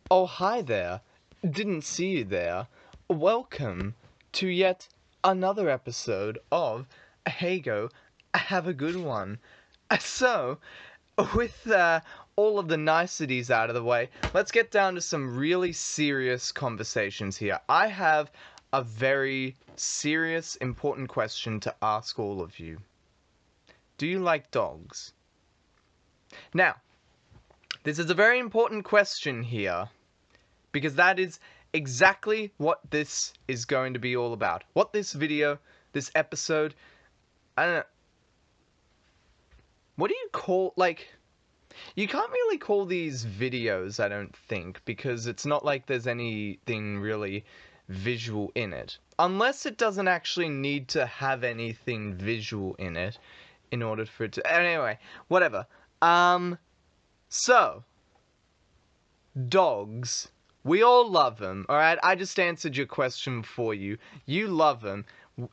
Oh, hi there. Didn't see you there. Welcome to yet another episode of Hey Go, Have a Good One. So, with all of the niceties out of the way, let's get down to some really serious conversations here. I have a very serious, important question to ask all of you. Do you like dogs? Now, this is a very important question here, because that is exactly what this is going to be all about. What this video, this episode, I don't know. What do you call, you can't really call these videos, I don't think, because it's not like there's anything really visual in it. Unless it doesn't actually need to have anything visual in it in order for it to... Anyway, whatever. So, dogs. We all love them, alright? I just answered your question for you. You love them.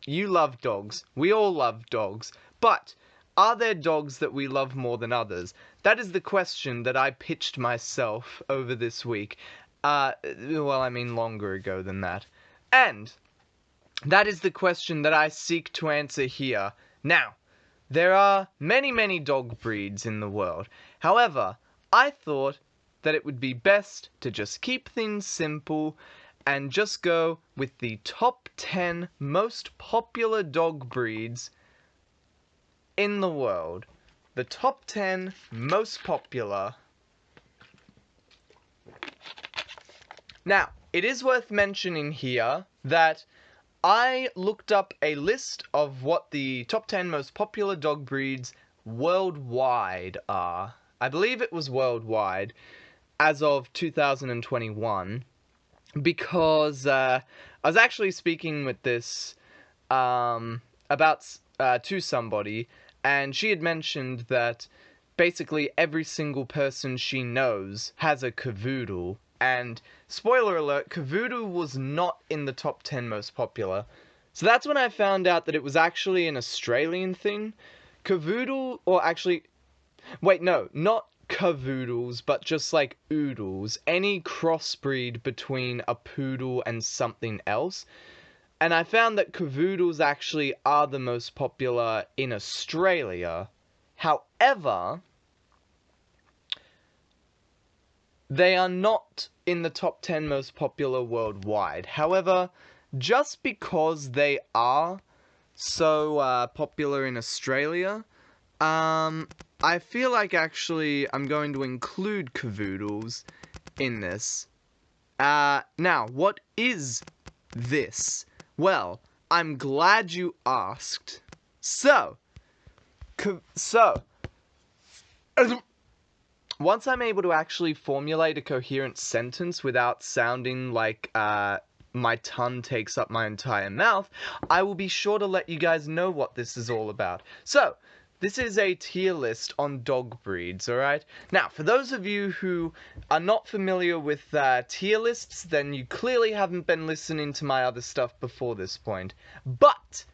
You love dogs. We all love dogs. But, are there dogs that we love more than others? That is the question that I pitched myself over this week. Well, I mean longer ago than that. And, that is the question that I seek to answer here. Now, there are many, many dog breeds in the world. However, I thought that it would be best to just keep things simple and just go with the top 10 most popular dog breeds in the world. The top 10 most popular. Now, it is worth mentioning here that I looked up a list of what the top 10 most popular dog breeds worldwide are. I believe it was worldwide as of 2021, because I was actually speaking with this about to somebody, and she had mentioned that basically every single person she knows has a cavoodle. And spoiler alert, cavoodle was not in the top 10 most popular. So that's when I found out that it was actually an Australian thing. Cavoodle, or actually, wait, no, not cavoodles, but just like oodles. Any crossbreed between a poodle and something else. And I found that cavoodles actually are the most popular in Australia. However, they are not in the top 10 most popular worldwide. However, just because they are so popular in Australia, I feel like actually I'm going to include cavoodles in this. Now, what is this? Well, I'm glad you asked. So, once I'm able to actually formulate a coherent sentence without sounding like my tongue takes up my entire mouth, I will be sure to let you guys know what this is all about. So, this is a tier list on dog breeds, alright? Now, for those of you who are not familiar with tier lists, then you clearly haven't been listening to my other stuff before this point. But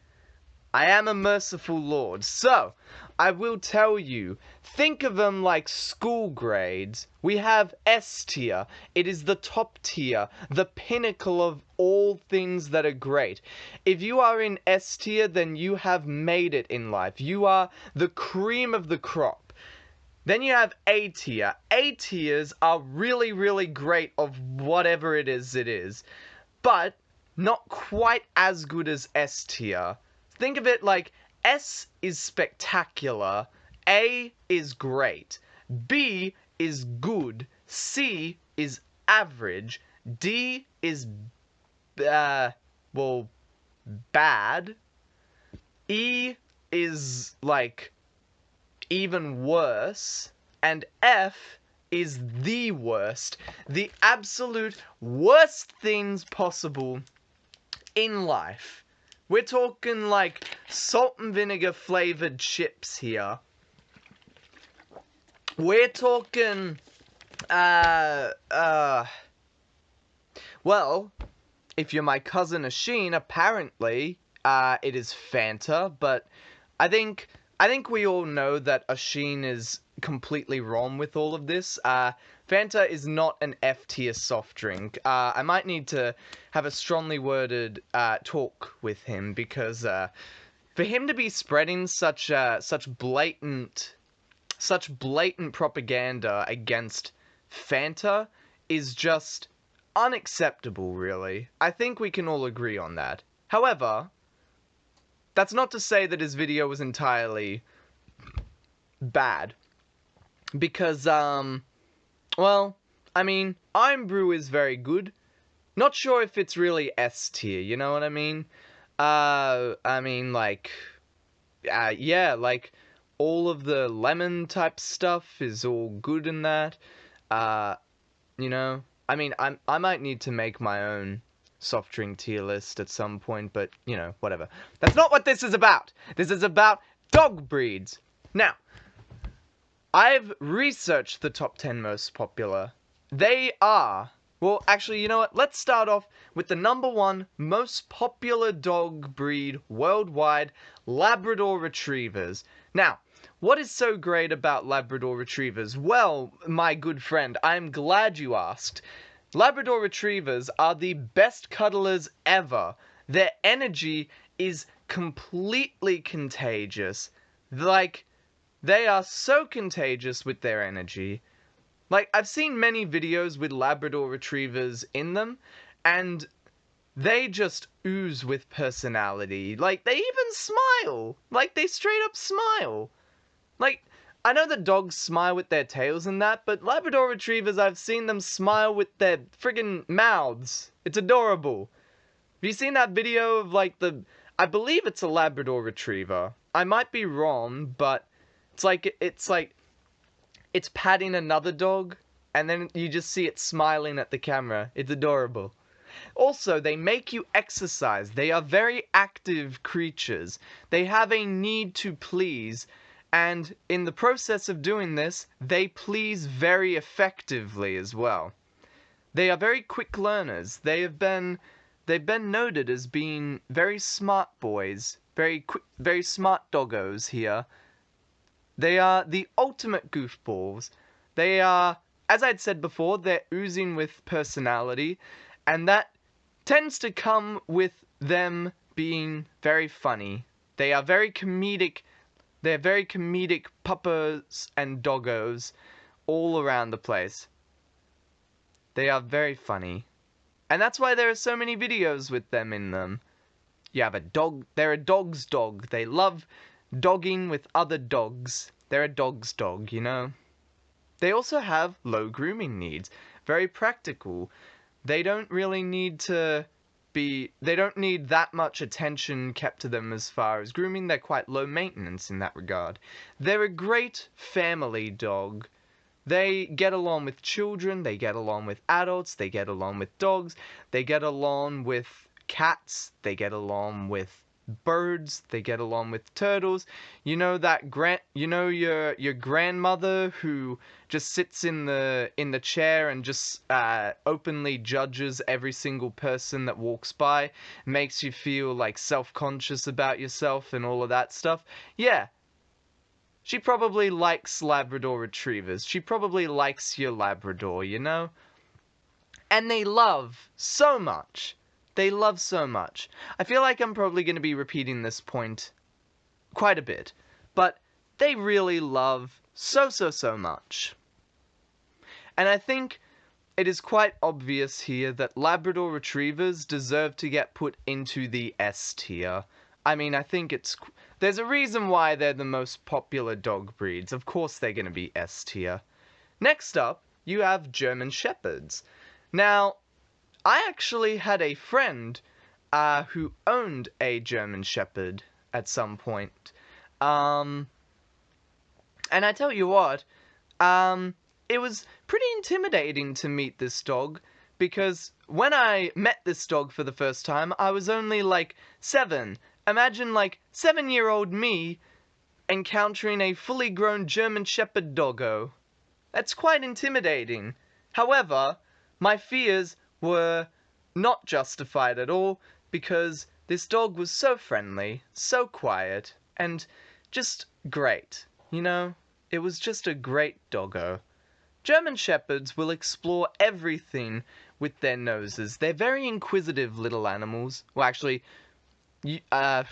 I am a merciful lord, so I will tell you, think of them like school grades. We have S tier. It is the top tier, the pinnacle of all things that are great. If you are in S tier, then you have made it in life. You are the cream of the crop. Then you have A tier. A tiers are really, really great of whatever it is, but not quite as good as S tier. Think of it like S is spectacular, A is great, B is good, C is average, D is, well, bad, E is, like, even worse, and F is the worst. The absolute worst things possible in life. We're talking like salt and vinegar flavored chips here. We're talking, well, if you're my cousin Asheen, apparently, it is Fanta, but I think we all know that Asheen is completely wrong with all of this. Fanta Fanta is not an F-tier soft drink. I might need to have a strongly worded talk with him, because for him to be spreading such blatant propaganda against Fanta is just unacceptable, really. I think we can all agree on that. However, that's not to say that his video was entirely bad. Because, well, I mean, Iron Brew is very good. Not sure if it's really S tier, you know what I mean? I mean, like, yeah, like, all of the lemon type stuff is all good in that. You know, I mean, I might need to make my own soft drink tier list at some point, but, you know, whatever. That's not what this is about. This is about dog breeds. Now, I've researched the top 10 most popular. They are, well, actually, you know what? Let's start off with the number 1 most popular dog breed worldwide, Labrador Retrievers. Now, what is so great about Labrador Retrievers? Well, my good friend, I'm glad you asked. Labrador Retrievers are the best cuddlers ever. Their energy is completely contagious. Like, they are so contagious with their energy. Like, I've seen many videos with Labrador Retrievers in them, and they just ooze with personality. Like, they even smile. Like, they straight up smile. Like, I know that dogs smile with their tails and that, but Labrador Retrievers, I've seen them smile with their friggin' mouths. It's adorable. Have you seen that video of, like, I believe it's a Labrador Retriever. I might be wrong, but it's patting another dog, and then you just see it smiling at the camera. It's adorable. Also, they make you exercise. They are very active creatures. They have a need to please, and in the process of doing this, they please very effectively as well. They are very quick learners. They've been noted as being very smart boys, very smart doggos here. They are the ultimate goofballs. They are, as I'd said before, they're oozing with personality, and that tends to come with them being very funny. They are very comedic. They're very comedic puppers and doggos all around the place. They are very funny. And that's why there are so many videos with them in them. You have a dog. They're a dog's dog. They love dogging with other dogs. They're a dog's dog, you know? They also have low grooming needs. Very practical. They don't really need to be... They don't need that much attention kept to them as far as grooming. They're quite low maintenance in that regard. They're a great family dog. They get along with children. They get along with adults. They get along with dogs. They get along with cats. They get along with birds. They get along with turtles. You know that your grandmother who just sits in the chair and just openly judges every single person that walks by, makes you feel like self-conscious about yourself and all of that stuff. Yeah. She probably likes Labrador Retrievers. She probably likes your Labrador, you know? And they love so much. They love so much. I feel like I'm probably going to be repeating this point quite a bit, but they really love so much. And I think it is quite obvious here that Labrador Retrievers deserve to get put into the S tier. I mean, I think there's a reason why they're the most popular dog breeds. Of course they're going to be S tier. Next up, you have German Shepherds. Now, I actually had a friend who owned a German Shepherd at some point. And I tell you what, it was pretty intimidating to meet this dog, because when I met this dog for the first time, I was only like 7. Imagine like 7-year-old me encountering a fully grown German Shepherd doggo. That's quite intimidating. However, my fears were not justified at all, because this dog was so friendly, so quiet, and just great, you know? It was just a great doggo. German Shepherds will explore everything with their noses. They're very inquisitive little animals. Well, actually, I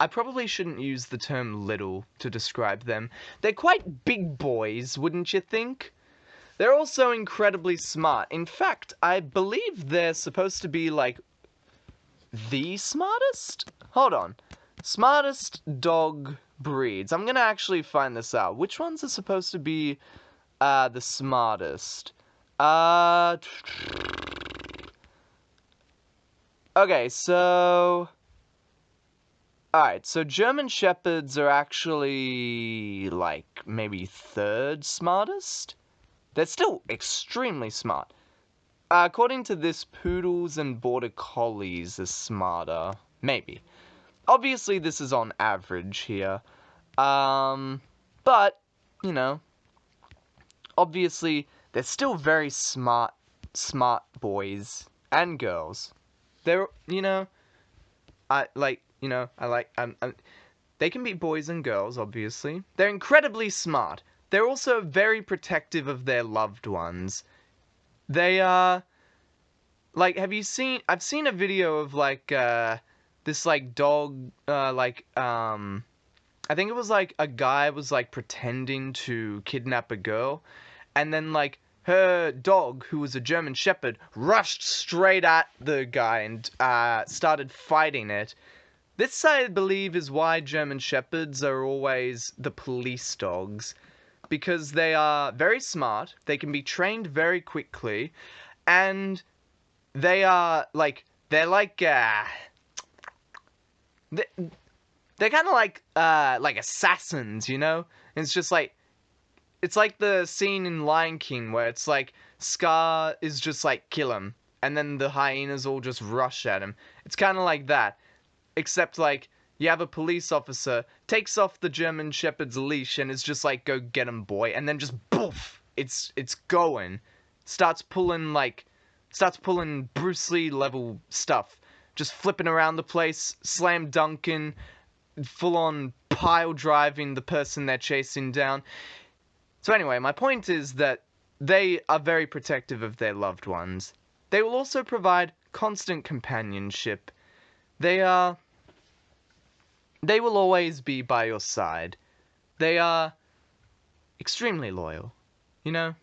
probably shouldn't use the term little to describe them. They're quite big boys, wouldn't you think? They're also incredibly smart. In fact, I believe they're supposed to be, like, the smartest? Hold on. Smartest dog breeds. I'm gonna actually find this out. Which ones are supposed to be the smartest? Okay, so... Alright, so German Shepherds are actually, like, maybe third smartest? They're still extremely smart. According to this, Poodles and Border Collies are smarter. Maybe. Obviously, this is on average here. But, you know, obviously, they're still very smart boys and girls. They're, you know, they can be boys and girls, obviously. They're incredibly smart. They're also very protective of their loved ones. They are, like, I've seen a video of, like, this, like, dog, I think it was, like, a guy was, like, pretending to kidnap a girl, and then, like, her dog, who was a German Shepherd, rushed straight at the guy and, started fighting it. This, I believe, is why German Shepherds are always the police dogs. Because they are very smart, they can be trained very quickly, and they are, like, they're kind of like assassins, you know? And it's just like, it's like the scene in Lion King where it's like, Scar is just like, kill him, and then the hyenas all just rush at him. It's kind of like that, except like, you have a police officer, takes off the German Shepherd's leash and is just like, go get him, boy, and then just poof, it's going. Starts pulling Bruce Lee level stuff. Just flipping around the place, slam dunking, full on pile driving the person they're chasing down. So anyway, my point is that they are very protective of their loved ones. They will also provide constant companionship. They will always be by your side. They are extremely loyal, you know?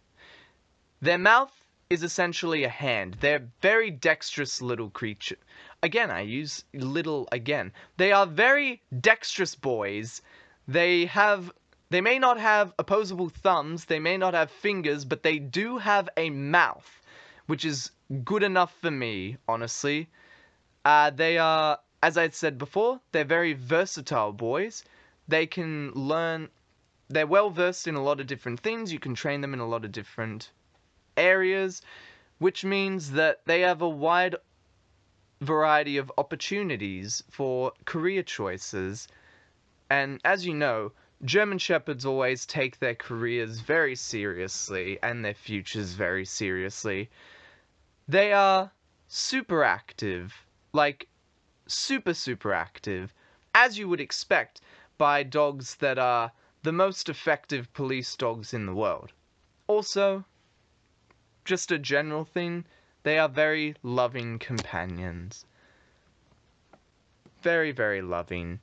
Their mouth is essentially a hand. They're very dexterous little creature. Again, I use little again. They are very dexterous boys. They may not have opposable thumbs, they may not have fingers, but they do have a mouth, which is good enough for me, honestly. They are, as I said before, they're very versatile boys. They can learn, they're well versed in a lot of different things. You can train them in a lot of different areas, which means that they have a wide variety of opportunities for career choices. And as you know, German Shepherds always take their careers very seriously and their futures very seriously. They are super active, like super active, as you would expect by dogs that are the most effective police dogs in the world. Also, just a general thing, they are very loving companions. Very, very loving.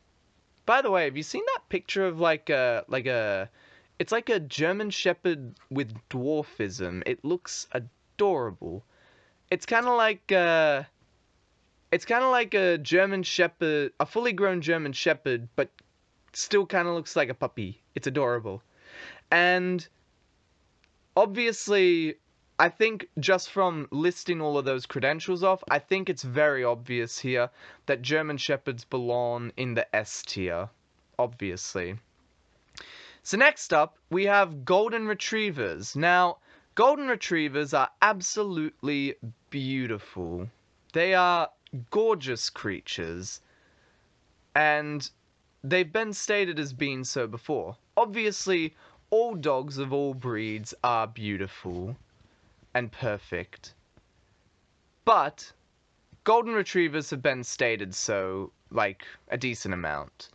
By the way, have you seen that picture of it's like a German Shepherd with dwarfism. It looks adorable. It's kind of like a German Shepherd, a fully grown German Shepherd, but still kind of looks like a puppy. It's adorable. And obviously, I think just from listing all of those credentials off, I think it's very obvious here that German Shepherds belong in the S tier, obviously. So next up, we have Golden Retrievers. Now, Golden Retrievers are absolutely beautiful. They are gorgeous creatures, and they've been stated as being so before. Obviously, all dogs of all breeds are beautiful and perfect. But Golden Retrievers have been stated so, like, a decent amount.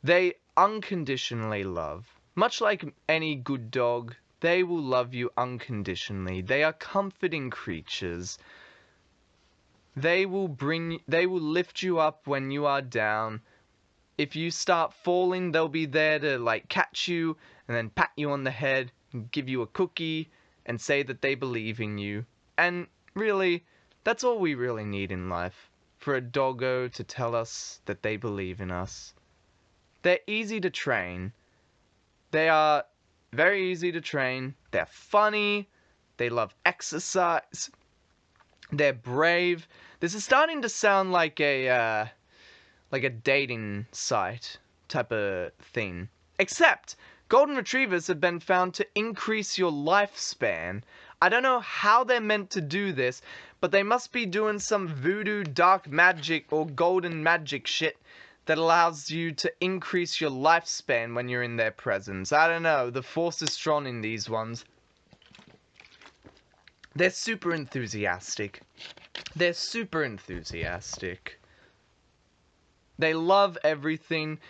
They unconditionally love. Much like any good dog, They will love you unconditionally. They are comforting creatures. They will lift you up when you are down. If you start falling, they'll be there to like catch you and then pat you on the head and give you a cookie and say that they believe in you. And really, that's all we really need in life. For a doggo to tell us that they believe in us. They're easy to train. They are very easy to train. They're funny. They love exercise. They're brave. This is starting to sound like a dating site type of thing. Except, golden retrievers have been found to increase your lifespan. I don't know how they're meant to do this, but they must be doing some voodoo dark magic or golden magic shit that allows you to increase your lifespan when you're in their presence. I don't know, the force is strong in these ones. They're super enthusiastic. They're super enthusiastic. They love everything.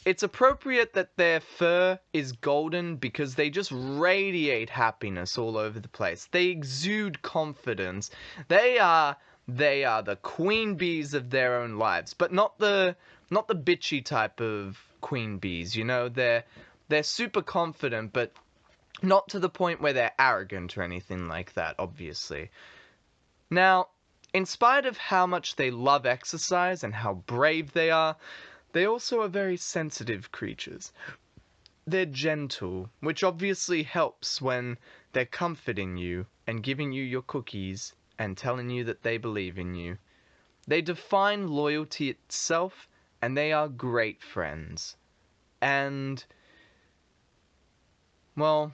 It's appropriate that their fur is golden because they just radiate happiness all over the place. They exude confidence. They are the queen bees of their own lives, but not the bitchy type of queen bees, you know? They're super confident, but not to the point where they're arrogant or anything like that, obviously. Now, in spite of how much they love exercise and how brave they also are very sensitive creatures. They're gentle, which obviously helps when they're comforting you and giving you your cookies and telling you that they believe in you. They define loyalty itself, and they are great friends. And, well,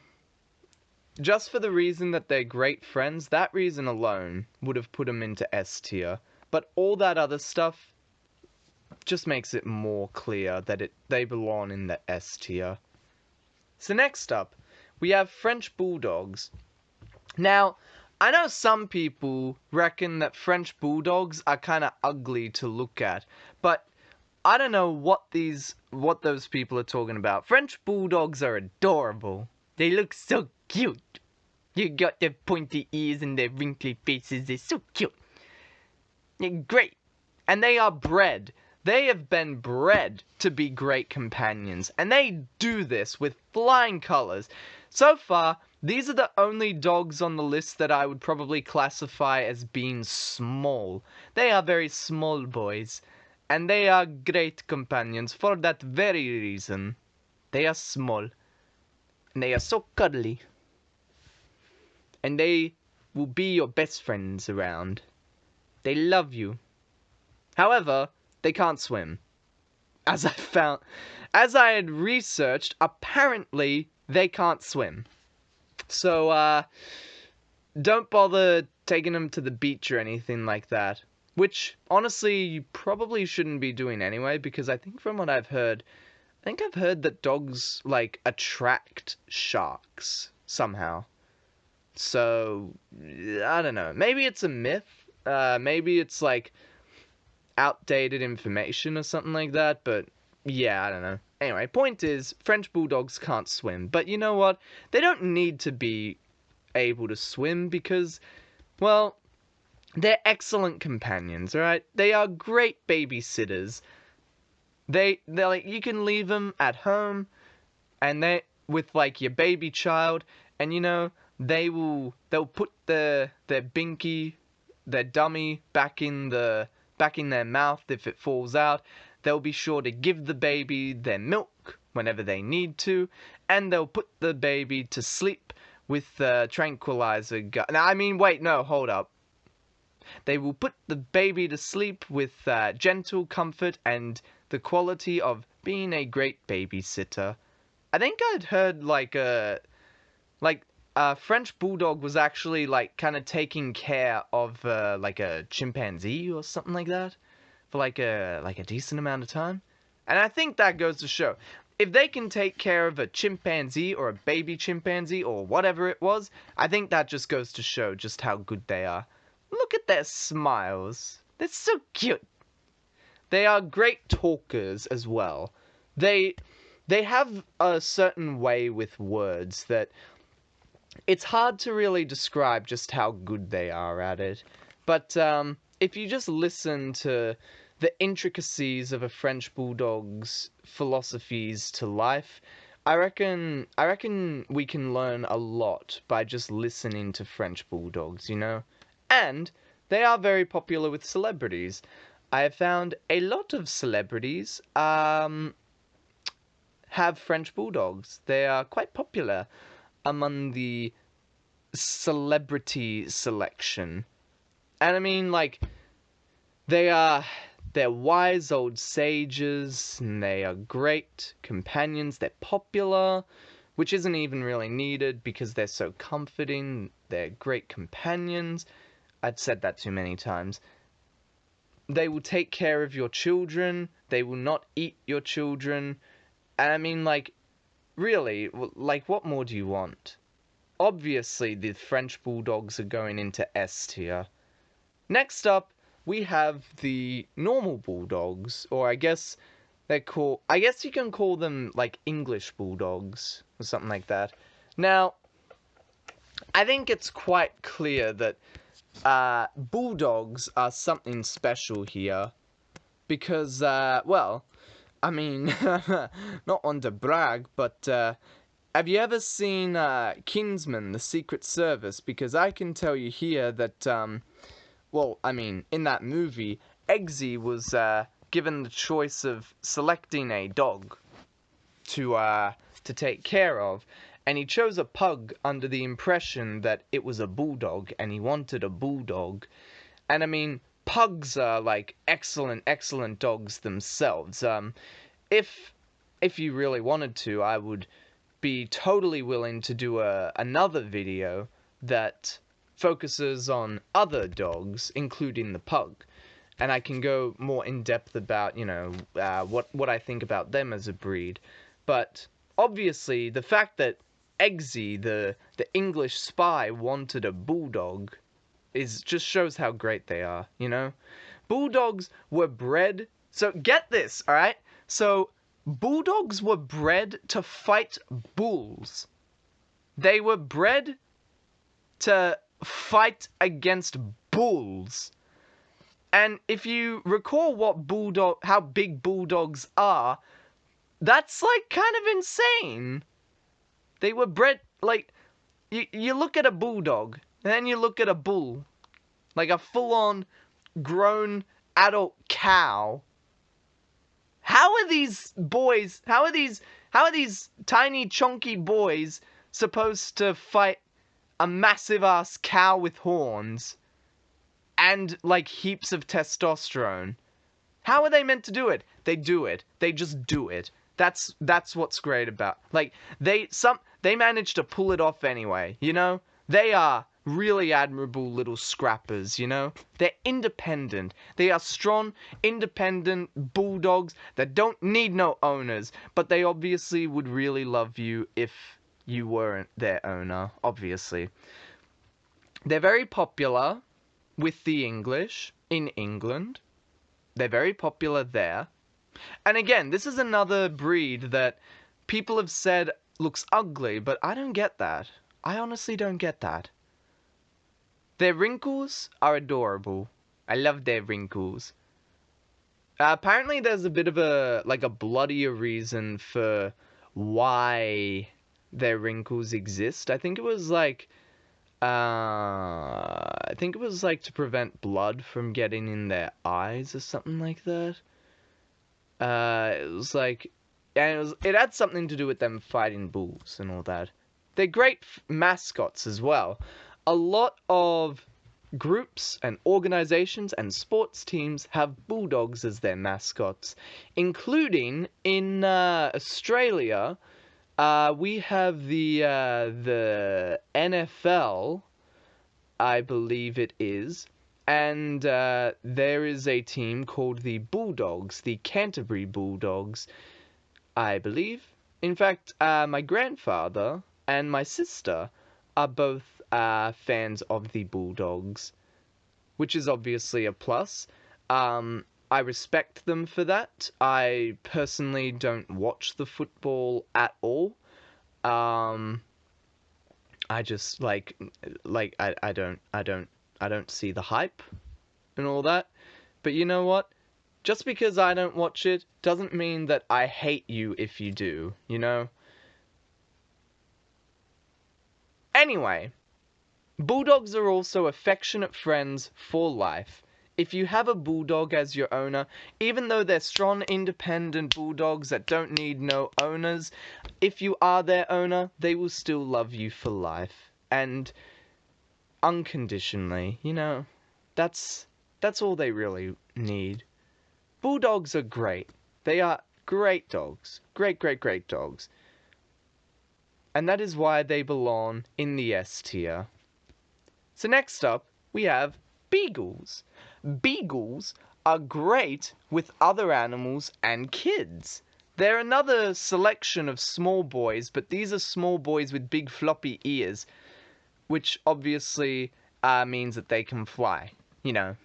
just for the reason that they're great friends, that reason alone would have put them into S tier. But all that other stuff just makes it more clear that they belong in the S tier. So next up, we have French Bulldogs. Now, I know some people reckon that French Bulldogs are kind of ugly to look at, but I don't know what those people are talking about. French Bulldogs are adorable. They look so cute. You got their pointy ears and their wrinkly faces. They're so cute. They're great. And they are bred. They have been bred to be great companions. And they do this with flying colors. So far, these are the only dogs on the list that I would probably classify as being small. They are very small boys. And they are great companions for that very reason. They are small. And they are so cuddly. And they will be your best friends around. They love you. However, they can't swim. As I had researched, apparently they can't swim. So, don't bother taking them to the beach or anything like that. Which, honestly, you probably shouldn't be doing anyway, because I think from what I've heard, that dogs, like, attract sharks somehow. So, I don't know. Maybe it's a myth. Maybe it's, like, outdated information or something like that, but yeah, I don't know. Anyway, point is, French Bulldogs can't swim, but you know what? They don't need to be able to swim because, well, they're excellent companions, alright? They are great babysitters. They're like, you can leave them at home, and they, with like your baby child, and you know, they'll put their binky, their dummy back in their mouth if it falls out. They'll be sure to give the baby their milk whenever they need to, and they'll put the baby to sleep with the tranquilizer gun. Now, I mean, wait, no, hold up. They will put the baby to sleep with gentle comfort and the quality of being a great babysitter. I think I'd heard like a French Bulldog was actually like kind of taking care of like a chimpanzee or something like that for like a decent amount of time. And I think that goes to show, if they can take care of a chimpanzee or a baby chimpanzee or whatever it was, I think that just goes to show just how good they are. Look at their smiles. They're so cute. They are great talkers as well. They have a certain way with words that it's hard to really describe just how good they are at it. But if you just listen to the intricacies of a French bulldog's philosophies to life, I reckon we can learn a lot by just listening to French bulldogs, you know? And they are very popular with celebrities. I have found a lot of celebrities have French bulldogs. They are quite popular among the celebrity selection. And I mean, like, they're wise old sages, and they are great companions. They're popular, which isn't even really needed because they're so comforting. They're great companions. I've said that too many times. They will take care of your children. They will not eat your children. And I mean, like, really, like, what more do you want? Obviously, the French bulldogs are going into S tier. Next up, we have the normal bulldogs, or I guess you can call them like English bulldogs or something like that. Now, I think it's quite clear that bulldogs are something special here because, well, I mean, not one to brag, but have you ever seen Kingsman: The Secret Service? Because I can tell you here that, well, I mean, in that movie, Eggsy was given the choice of selecting a dog to take care of, and he chose a pug under the impression that it was a bulldog, and he wanted a bulldog. And I mean, pugs are like excellent dogs themselves. If you really wanted to, I would be totally willing to do another video that focuses on other dogs, including the pug, and I can go more in depth about, you know, what I think about them as a breed. But obviously, the fact that Eggsy, the English spy, wanted a bulldog is just shows how great they are, you know? Bulldogs were bred. So get this, all right? So bulldogs were bred to fight bulls. They were bred to fight against bulls. And if you recall how big bulldogs are, that's like kind of insane. They were bred, like, you look at a bulldog, and then you look at a bull, like a full-on grown adult cow. How are these tiny chunky boys supposed to fight a massive ass cow with horns and like heaps of testosterone? How are they meant to do it? They do it. They just do it. That's what's great about, like, they manage to pull it off anyway, you know? They are really admirable little scrappers, you know? They're independent. They are strong, independent bulldogs that don't need no owners, but they obviously would really love you if you weren't their owner, obviously. They're very popular with the English in England. They're very popular there. And again, this is another breed that people have said looks ugly, but I don't get that. I honestly don't get that. Their wrinkles are adorable. I love their wrinkles. Apparently there's a bit of a bloodier reason for why their wrinkles exist. I think it was like to prevent blood from getting in their eyes or something like that. It was like, and it had something to do with them fighting bulls and all that. They're great mascots as well. A lot of groups and organizations and sports teams have bulldogs as their mascots, including in Australia. We have the NFL, I believe it is, and there is a team called the Bulldogs, the Canterbury Bulldogs, I believe. In fact, my grandfather and my sister are both fans of the Bulldogs, which is obviously a plus. I respect them for that. I personally don't watch the football at all. I just I don't see the hype and all that. But you know what? Just because I don't watch it doesn't mean that I hate you if you do, you know? Anyway, bulldogs are also affectionate friends for life. If you have a bulldog as your owner, even though they're strong, independent bulldogs that don't need no owners, if you are their owner, they will still love you for life. And unconditionally, you know, that's all they really need. Bulldogs are great. They are great dogs. Great dogs. And that is why they belong in the S tier. So next up, we have beagles. Beagles are great with other animals and kids. They're another selection of small boys, but these are small boys with big floppy ears, which obviously means that they can fly. You know,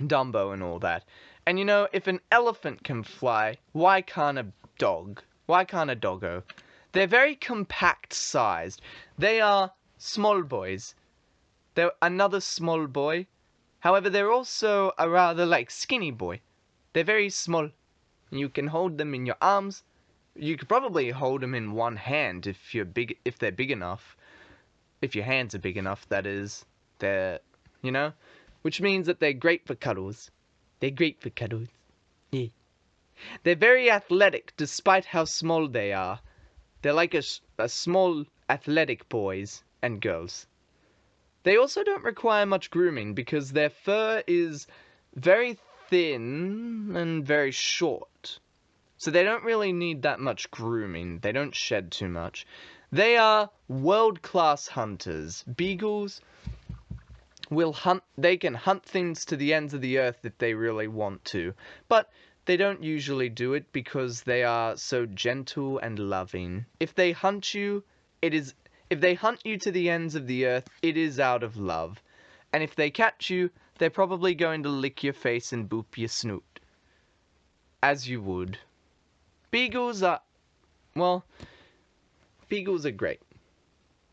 Dumbo and all that. And you know, if an elephant can fly, why can't a dog? Why can't a doggo? They're very compact sized. They are small boys. They're another small boy. However, they're also a rather skinny boy. They're very small. You can hold them in your arms. You could probably hold them in one hand if they're big enough. If your hands are big enough, that is. They're, you know? Which means that they're great for cuddles. They're great for cuddles. Yeah. They're very athletic despite how small they are. They're like a small athletic boys and girls. They also don't require much grooming because their fur is very thin and very short. So they don't really need that much grooming. They don't shed too much. They are world-class hunters. Beagles will hunt. They can hunt things to the ends of the earth if they really want to. But they don't usually do it because they are so gentle and loving. If they hunt you, if they hunt you to the ends of the earth, it is out of love. And if they catch you, they're probably going to lick your face and boop your snoot. As you would. Beagles are, well, beagles are great.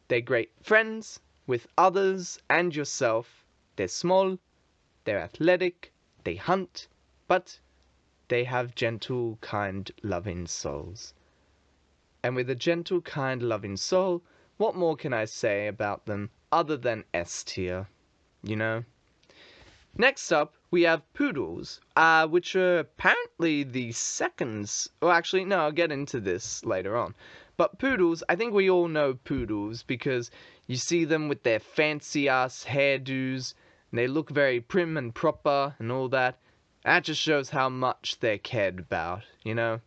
They're great friends with others and yourself. They're small, they're athletic, they hunt, but they have gentle, kind, loving souls. And with a gentle, kind, loving soul, what more can I say about them other than S tier, you know? Next up, we have poodles, which are apparently the seconds. Well, actually, no, I'll get into this later on. But poodles, I think we all know poodles because you see them with their fancy-ass hairdos, and they look very prim and proper and all that. That just shows how much they're cared about, you know?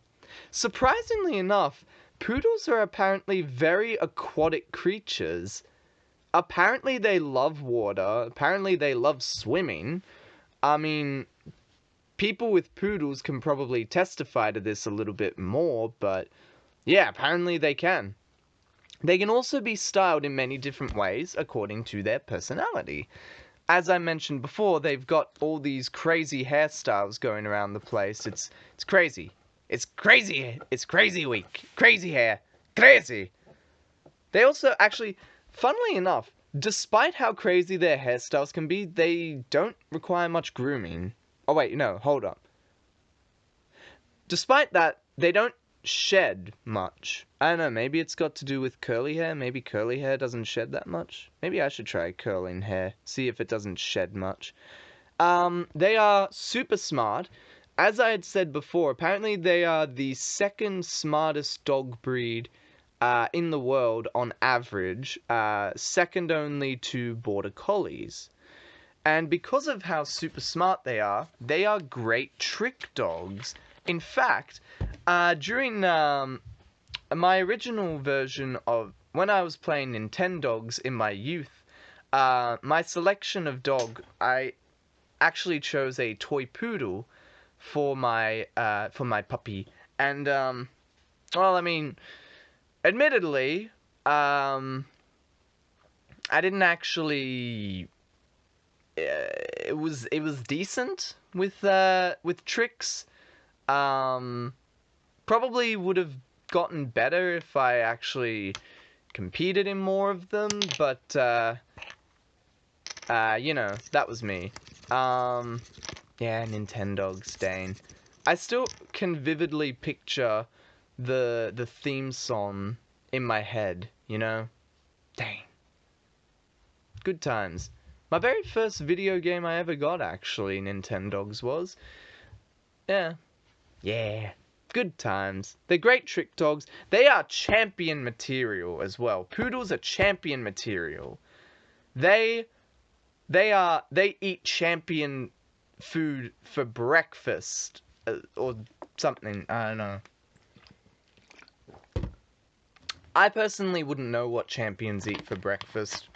Surprisingly enough, poodles are apparently very aquatic creatures. Apparently they love water. Apparently they love swimming. I mean, people with poodles can probably testify to this a little bit more, but yeah, apparently they can. They can also be styled in many different ways according to their personality. As I mentioned before, they've got all these crazy hairstyles going around the place. It's crazy. It's crazy. It's crazy week. Crazy hair. Crazy. They also actually, funnily enough, despite how crazy their hairstyles can be, they don't require much grooming. Oh wait, no, hold up. Despite that, they don't shed much. I don't know, maybe it's got to do with curly hair. Maybe curly hair doesn't shed that much. Maybe I should try curling hair, see if it doesn't shed much. They are super smart. As I had said before, apparently they are the second smartest dog breed in the world on average, second only to border collies. And because of how super smart they are great trick dogs. In fact, during my original version of when I was playing Nintendogs in my youth, my selection of dog, I actually chose a toy poodle for my puppy. And well, I mean, admittedly, I didn't actually. It was decent with tricks. Probably would have gotten better if I actually competed in more of them, but, you know, that was me. Yeah, Nintendogs, Dane. I still can vividly picture the theme song in my head, you know? Dang. Good times. My very first video game I ever got, actually, Nintendogs was. Yeah. Yeah. Good times. They're great trick dogs. They are champion material as well. Poodles are champion material. They eat champion food for breakfast. Or something. I don't know. I personally wouldn't know what champions eat for breakfast.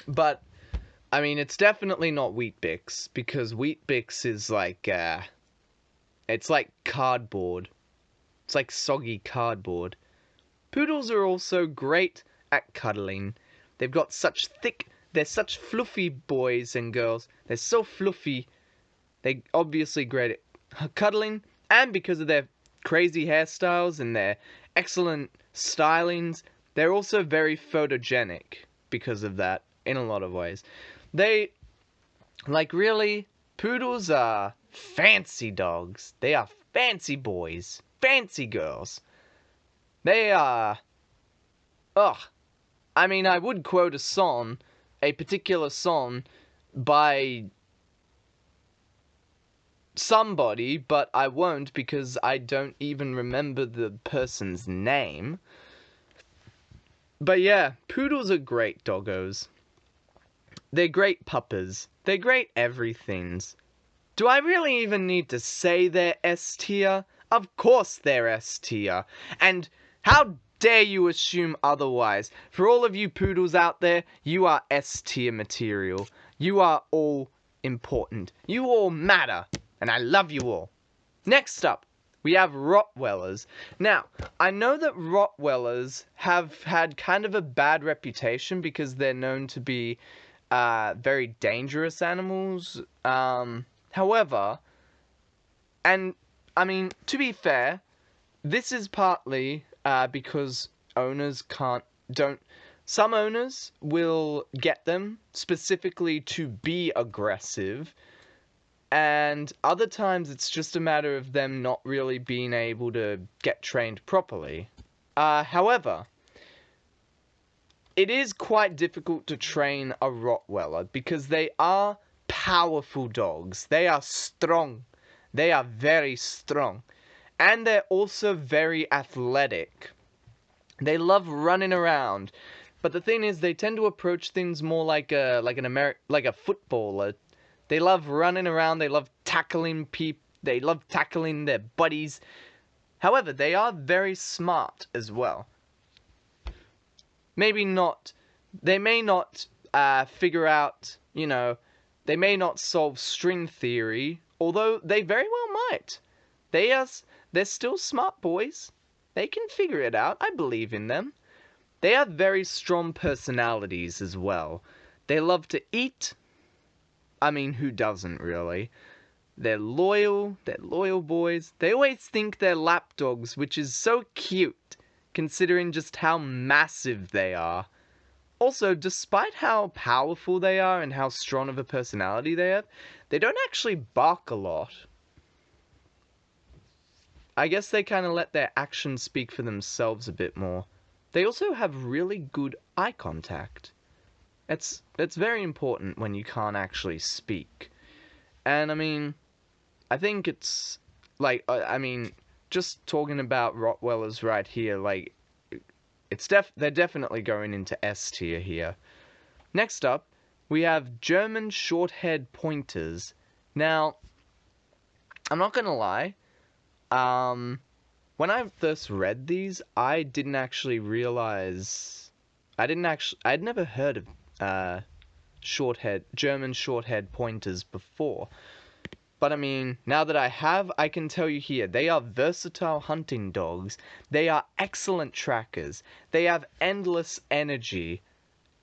But, I mean, it's definitely not Wheat Bix. Because Wheat Bix is like, it's like cardboard. It's like soggy cardboard. Poodles are also great at cuddling. They've got such they're such fluffy boys and girls. They're so fluffy. They're obviously great at cuddling. And because of their crazy hairstyles and their excellent stylings, they're also very photogenic because of that in a lot of ways. They, like, really, poodles are fancy dogs. They are fancy boys. Fancy girls. They are... Ugh. I mean, I would quote a song, a particular song, by somebody, but I won't because I don't even remember the person's name. But yeah, poodles are great doggos. They're great puppers. They're great everythings. Do I really even need to say they're S tier? Of course they're S tier. And how dare you assume otherwise? For all of you poodles out there, you are S tier material. You are all important. You all matter. And I love you all. Next up, we have Rottweilers. Now, I know that Rottweilers have had kind of a bad reputation because they're known to be very dangerous animals. However, and I mean, to be fair, this is partly because owners some owners will get them specifically to be aggressive, and other times it's just a matter of them not really being able to get trained properly. However, it is quite difficult to train a Rottweiler because they are powerful dogs. They are strong. They are very strong. And they're also very athletic. They love running around. But the thing is, they tend to approach things more like a footballer. They love running around. They love tackling people. They love tackling their buddies. However, they are very smart as well. Maybe not. They may not figure out, you know, they may not solve string theory, although they very well might. They're still smart boys. They can figure it out. I believe in them. They have very strong personalities as well. They love to eat. I mean, who doesn't really? They're loyal boys. They always think they're lapdogs, which is so cute, considering just how massive they are. Also, despite how powerful they are and how strong of a personality they have, they don't actually bark a lot. I guess they kind of let their actions speak for themselves a bit more. They also have really good eye contact. It's very important when you can't actually speak. And I mean, I think it's like, I mean, just talking about Rottweilers right here, like, they're definitely going into S tier here. Next up, we have German short-haired pointers. Now, I'm not gonna lie, when I first read these, I didn't actually realize, I'd never heard of German short-haired pointers before. But I mean, now that I have, I can tell you here, they are versatile hunting dogs. They are excellent trackers. They have endless energy.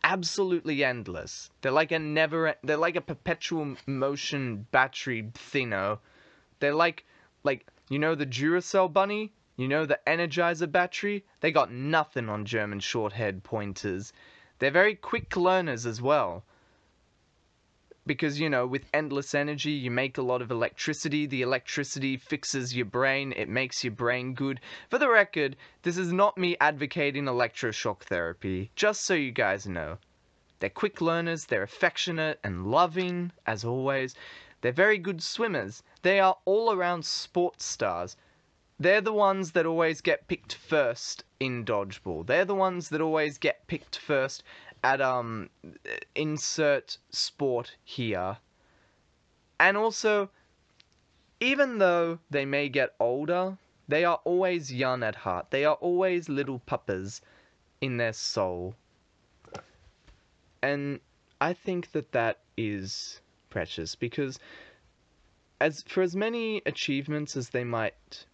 Absolutely endless. They're like a perpetual motion battery thingo. They're like, you know the Duracell bunny? You know the Energizer battery? They got nothing on German Shorthaired Pointers. They're very quick learners as well. Because, you know, with endless energy, you make a lot of electricity. The electricity fixes your brain. It makes your brain good. For the record, this is not me advocating electroshock therapy, just so you guys know. They're quick learners. They're affectionate and loving, as always. They're very good swimmers. They are all-around sports stars. They're the ones that always get picked first in dodgeball. They're the ones that always get picked first at insert sport here. And also, even though they may get older, they are always young at heart. They are always little puppas in their soul. And I think that that is precious, because for as many achievements as they might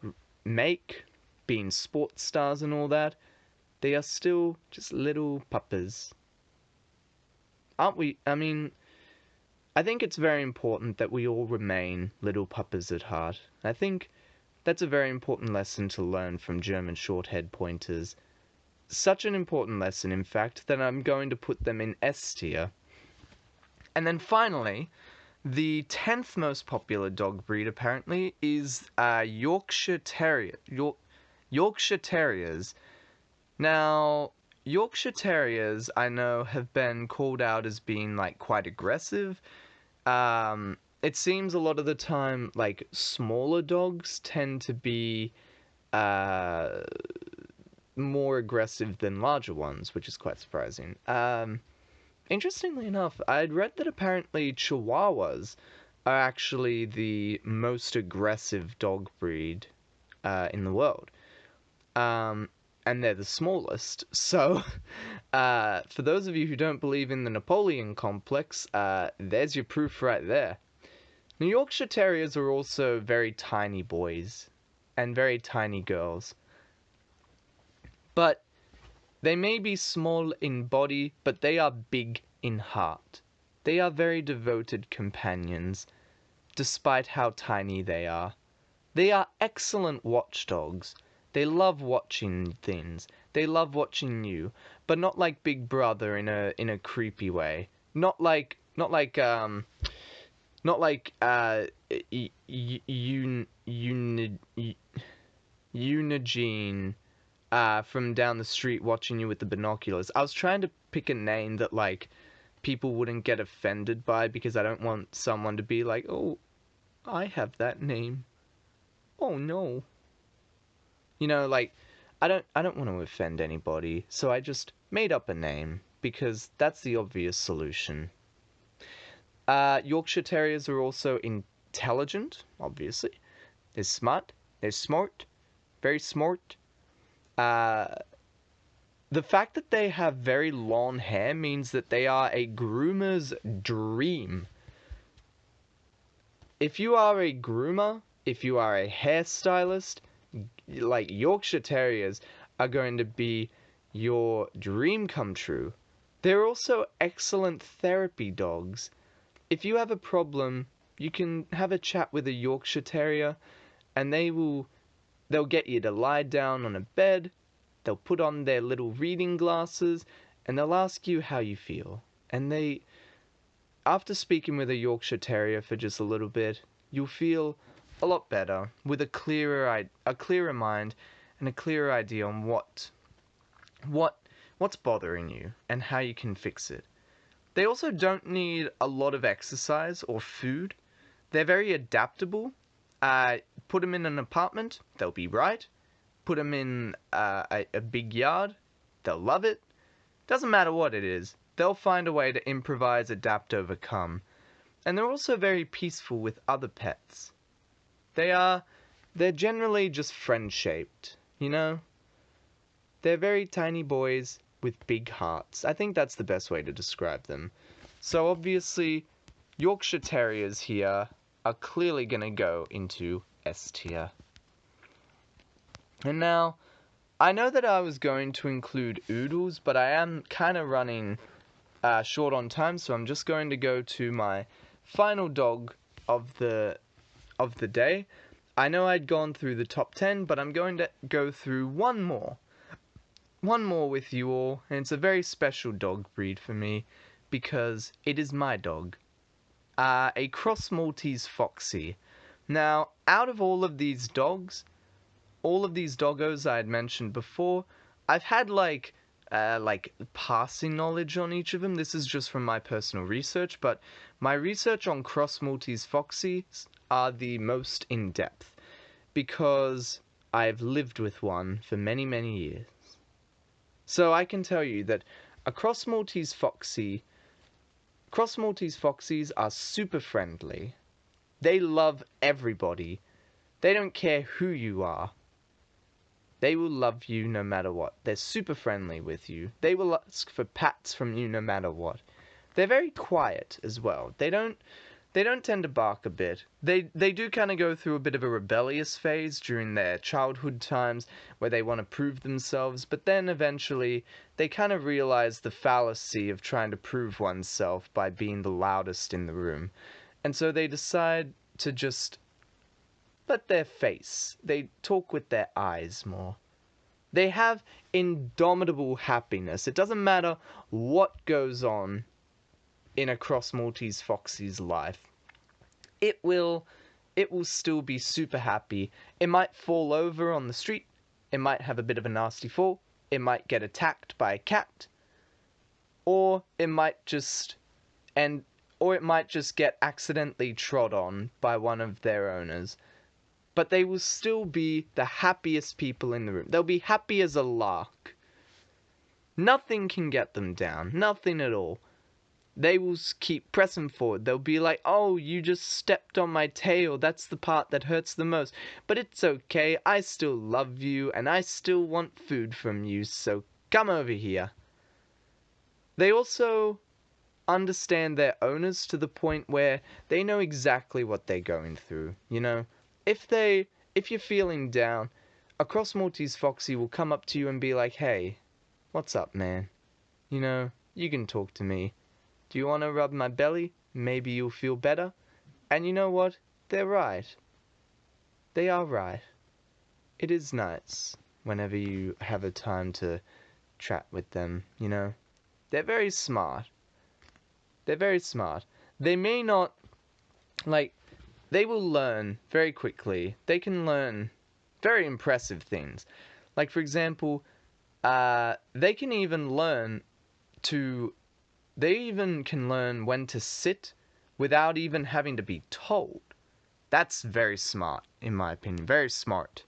make, being sports stars and all that, they are still just little puppas. Aren't we? I mean, I think it's very important that we all remain little puppas at heart. I think that's a very important lesson to learn from German Shorthaired Pointers. Such an important lesson, in fact, that I'm going to put them in S tier. And then finally, the 10th most popular dog breed apparently is Yorkshire Terrier. Yorkshire Terriers. Now, Yorkshire Terriers, I know, have been called out as being, like, quite aggressive. It seems a lot of the time, like, smaller dogs tend to be more aggressive than larger ones, which is quite surprising. Interestingly enough, I'd read that apparently Chihuahuas are actually the most aggressive dog breed in the world. And they're the smallest. So, for those of you who don't believe in the Napoleon complex, there's your proof right there. New Yorkshire Terriers are also very tiny boys and very tiny girls. But they may be small in body, but they are big in heart. They are very devoted companions, despite how tiny they are. They are excellent watchdogs. They love watching things. They love watching you, but not like Big Brother in a creepy way. Not like Unigene from down the street watching you with the binoculars. I was trying to pick a name that, like, people wouldn't get offended by, because I don't want someone to be like, "Oh, I have that name. Oh no." You know, like, I don't want to offend anybody, so I just made up a name, because that's the obvious solution. Yorkshire Terriers are also intelligent, obviously. They're smart. They're smart. Very smart. The fact that they have very long hair means that they are a groomer's dream. If you are a groomer, if you are a hairstylist, like, Yorkshire Terriers are going to be your dream come true. They're also excellent therapy dogs. If you have a problem, you can have a chat with a Yorkshire Terrier, and they'll get you to lie down on a bed, they'll put on their little reading glasses, and they'll ask you how you feel. And after speaking with a Yorkshire Terrier for just a little bit, you'll feel a lot better, with a clearer mind and a clearer idea on what's bothering you and how you can fix it. They also don't need a lot of exercise or food. They're very adaptable. Put them in an apartment, they'll be right. Put them in a big yard, they'll love it. Doesn't matter what it is, they'll find a way to improvise, adapt, overcome. And they're also very peaceful with other pets. They're generally just friend-shaped, you know? They're very tiny boys with big hearts. I think that's the best way to describe them. So obviously, Yorkshire Terriers here are clearly going to go into S tier. And now, I know that I was going to include oodles, but I am kind of running short on time, so I'm just going to go to my final dog of the day. I know I'd gone through the top 10, but I'm going to go through one more. One more with you all, and it's a very special dog breed for me, because it is my dog. A cross Maltese Foxy. Now, out of all of these dogs, all of these doggos I had mentioned before, I've had like passing knowledge on each of them. This is just from my personal research, but my research on cross Maltese Foxies are the most in-depth, because I've lived with one for many, many years. So I can tell you that a cross Maltese Foxies are super friendly. They love everybody. They don't care who you are. They will love you no matter what. They're super friendly with you. They will ask for pats from you no matter what. They're very quiet as well. They don't tend to bark a bit. They do kind of go through a bit of a rebellious phase during their childhood times where they want to prove themselves, but then eventually they kind of realize the fallacy of trying to prove oneself by being the loudest in the room. And so they decide to just let their face. They talk with their eyes more. They have indomitable happiness. It doesn't matter what goes on in a cross Maltese Foxy's life. It will still be super happy. It might fall over on the street. It might have a bit of a nasty fall. It might get attacked by a cat. Or it might just get accidentally trod on by one of their owners. But they will still be the happiest people in the room. They'll be happy as a lark. Nothing can get them down. Nothing at all. They will keep pressing forward. They'll be like, oh, you just stepped on my tail. That's the part that hurts the most. But it's okay. I still love you, and I still want food from you, so come over here. They also understand their owners to the point where they know exactly what they're going through, you know? If you're feeling down, a cross Maltese Foxy will come up to you and be like, hey, what's up, man? You know, you can talk to me. Do you want to rub my belly? Maybe you'll feel better. And you know what? They're right. They are right. It is nice whenever you have a time to chat with them, you know? They're very smart. They're very smart. They may not, they will learn very quickly. They can learn very impressive things. Like, for example, they can even learn when to sit without even having to be told. That's very smart, in my opinion. Very smart.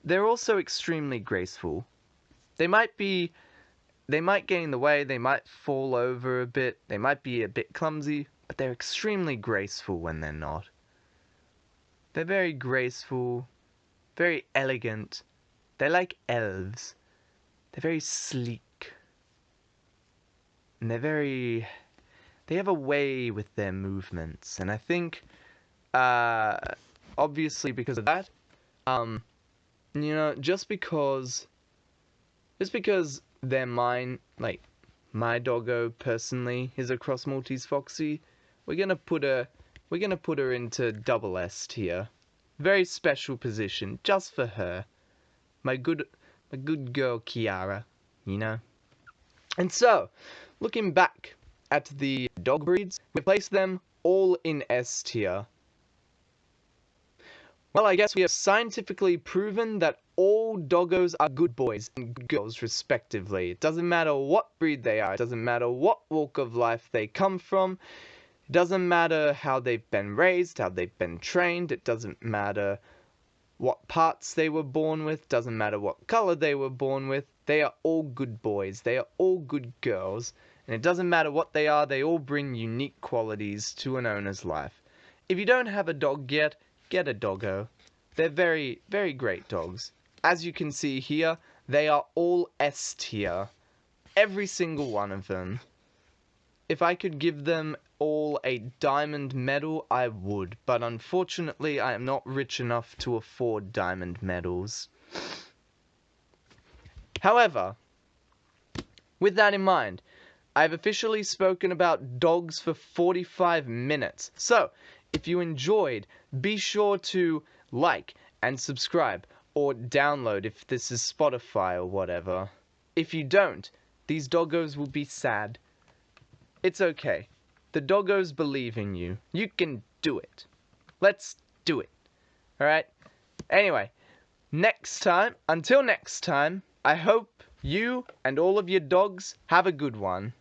They're also extremely graceful. They might get in the way, they might fall over a bit, they might be a bit clumsy, but they're extremely graceful when they're not. They're very graceful, very elegant. They're like elves. They're very sleek. And they have a way with their movements. And I think, obviously because of that, you know, just because they're mine, like, my doggo personally is a cross Maltese Foxy, we're gonna put her into double S tier. Very special position, just for her. My good girl Kiara, you know? And so, looking back at the dog breeds, we place them all in S tier. Well, I guess we have scientifically proven that all doggos are good boys and good girls, respectively. It doesn't matter what breed they are. It doesn't matter what walk of life they come from. It doesn't matter how they've been raised, how they've been trained. It doesn't matter what parts they were born with. It doesn't matter what color they were born with. They are all good boys. They are all good girls. And it doesn't matter what they are. They all bring unique qualities to an owner's life. If you don't have a dog yet, get a doggo. They're very, very great dogs. As you can see here, they are all S tier. Every single one of them. If I could give them all a diamond medal, I would. But unfortunately, I am not rich enough to afford diamond medals. However, with that in mind, I've officially spoken about dogs for 45 minutes. So, if you enjoyed, be sure to like and subscribe, or download if this is Spotify or whatever. If you don't, these doggos will be sad. It's okay. The doggos believe in you. You can do it. Let's do it. Alright? Anyway, until next time, I hope you and all of your dogs have a good one.